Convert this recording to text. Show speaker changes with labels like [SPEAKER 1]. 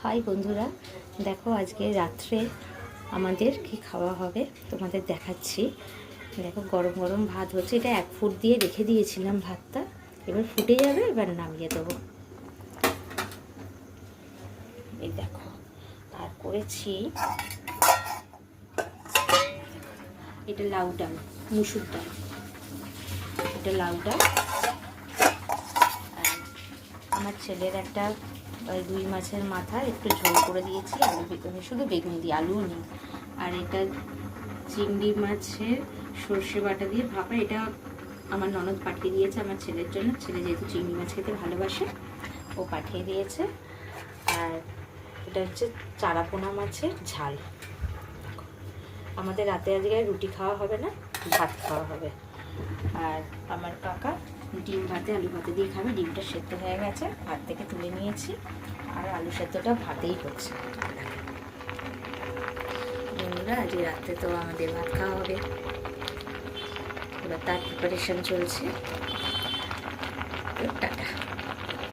[SPEAKER 1] High বন্ধুরা, দেখো আজকে রাত্রে আমাদের কি খাওয়া হবে তোমাদের দেখাচ্ছি। দেখো গরম গরম ভাত হচ্ছে, এটা 1 ফুট দিয়ে রেখে দিয়েছিলাম ভাতটা, এবার ফুটে যাবে, এবার নামিয়ে দেবো। এই দেখো, আর করেছি এটা লাউ ডাল, মুসুর ডাল, এটা লাউ ডাল। আর আমার ছেলের একটা রুই মাছের মাথা একটু ঝোল করে দিয়েছি, আলু বেগুন, শুধু বেগুন দিয়ে, আলুও নেই। আর এটা চিংড়ি মাছের সর্ষে বাটা দিয়ে ভাপা, এটা আমার ননদ পাঠিয়ে দিয়েছে আমার ছেলের জন্য। ছেলে যেহেতু চিংড়ি মাছ খেতে ভালোবাসে, ও পাঠিয়ে দিয়েছে। আর এটা হচ্ছে চারাপোনা মাছের ঝাল। আমাদের রাতে আজকে রুটি খাওয়া হবে না, ভাত খাওয়া হবে। আর আমার কাকা ডিম ভাতে আলু ভাতে দিয়ে খাবে। ডিমটা সেদ্ধ হয়ে গেছে, ভাত থেকে তুলে নিয়েছি, আর আলু সেদ্ধটা ভাতেই হচ্ছে। বন্ধুরা, আজকে রাত্রে তো আমাদের ভাত খাওয়া হবে, এবার তার প্রিপারেশন চলছে। টাটা।